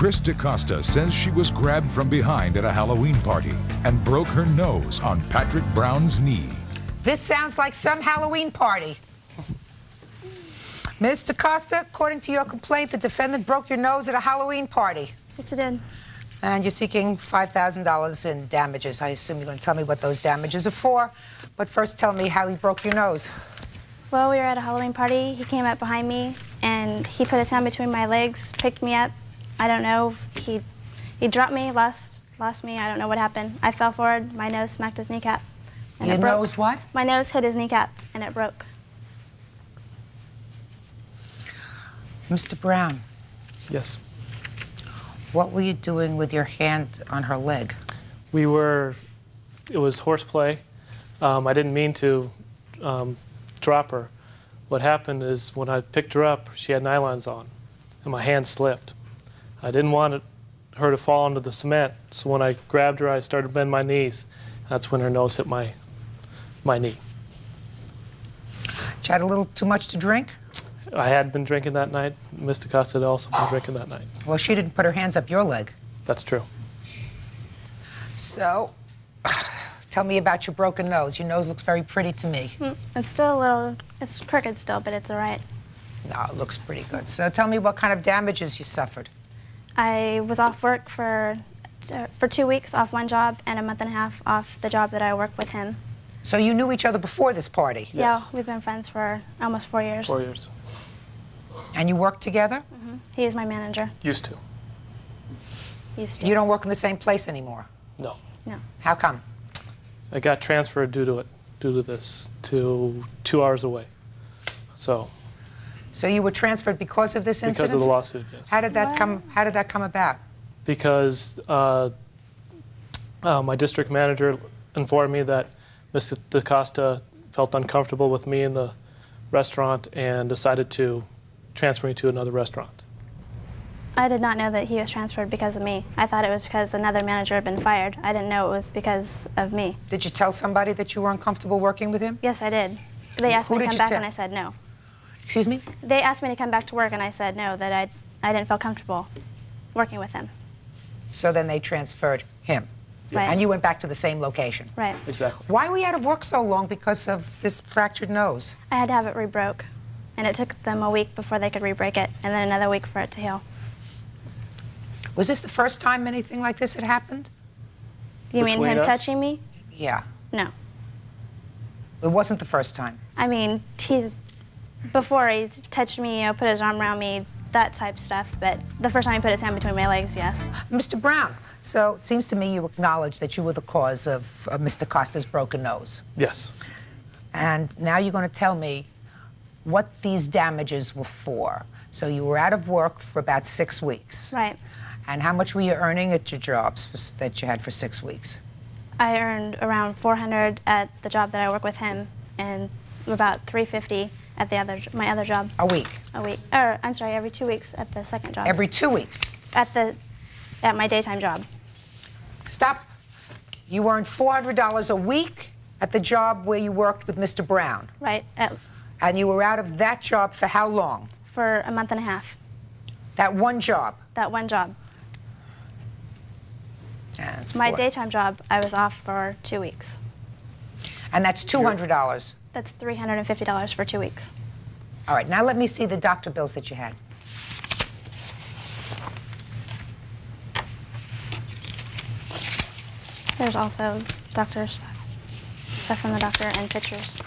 Kris DaCosta says she was grabbed from behind at a Halloween party and broke her nose on Patrick Brown's knee. This sounds like some Halloween party. Ms. DaCosta, according to your complaint, the defendant broke your nose at a Halloween party. Yes, I did. And you're seeking $5,000 in damages. I assume you're going to tell me what those damages are for. But first tell me how he broke your nose. Well, we were at a Halloween party. He came up behind me, and he put his hand between my legs, picked me up. I don't know. He dropped me, lost me. I don't know what happened. I fell forward. My nose smacked his kneecap. And Your it broke. nose what? My nose hit his kneecap, and it broke. Mr. Brown. Yes. What were you doing with your hand on her leg? It was horseplay. I didn't mean to drop her. What happened is when I picked her up, she had nylons on, and my hand slipped. I didn't want her to fall into the cement, so when I grabbed her, I started to bend my knees. That's when her nose hit my knee. She had a little too much to drink? I had been drinking that night. Ms. DaCosta had also been drinking that night. Well, she didn't put her hands up your leg. That's true. So, tell me about your broken nose. Your nose looks very pretty to me. It's still a little, it's crooked still, but it's all right. No, it looks pretty good. So tell me what kind of damages you suffered. I was off work for 2 weeks, off one job, and a month and a half off the job that I work with him. So you knew each other before this party? Yes. Yeah, we've been friends for almost 4 years. 4 years. And you worked together? He is my manager. Used to. Used to. You don't work in the same place anymore? No. No. How come? I got transferred due to this, to 2 hours away. So you were transferred because of this incident? because of the lawsuit, yes. How did that come about? Because my district manager informed me that Ms. DaCosta felt uncomfortable with me in the restaurant and decided to transfer me to another restaurant. I did not know that he was transferred because of me. I thought it was because another manager had been fired. I didn't know it was because of me. Did you tell somebody that you were uncomfortable working with him? Yes, I did. They asked Who me to did come you back, tell? and I said no. Excuse me? They asked me to come back to work, and I said no, that I didn't feel comfortable working with him. So then they transferred him. Right. And you went back to the same location. Right. Exactly. Why were you out of work so long because of this fractured nose? I had to have it re-broke, and it took them a week before they could re-break it, and then another week for it to heal. Was this the first time anything like this had happened? You mean Between him us? touching me? Yeah. No. It wasn't the first time. I mean, before he's touched me, put his arm around me, that type of stuff, but the first time he put his hand between my legs, yes. Mr. Brown, so it seems to me you acknowledge that you were the cause of Mr. Costa's broken nose. Yes. And now you're going to tell me what these damages were for. So you were out of work for about 6 weeks. Right. And how much were you earning at your jobs that you had for 6 weeks? I earned around $400 at the job that I work with him, and about $350 at my other job. A week? A week. Or, I'm sorry, every 2 weeks at the second job. Every 2 weeks? At my daytime job. Stop. You earned $400 a week at the job where you worked with Mr. Brown. Right. And you were out of that job for how long? For a month and a half. That one job? That one job. And My daytime job, I was off for 2 weeks. And that's $200? That's $350 for 2 weeks. All right, now let me see the doctor bills that you had. There's also doctor's stuff from the doctor and pictures.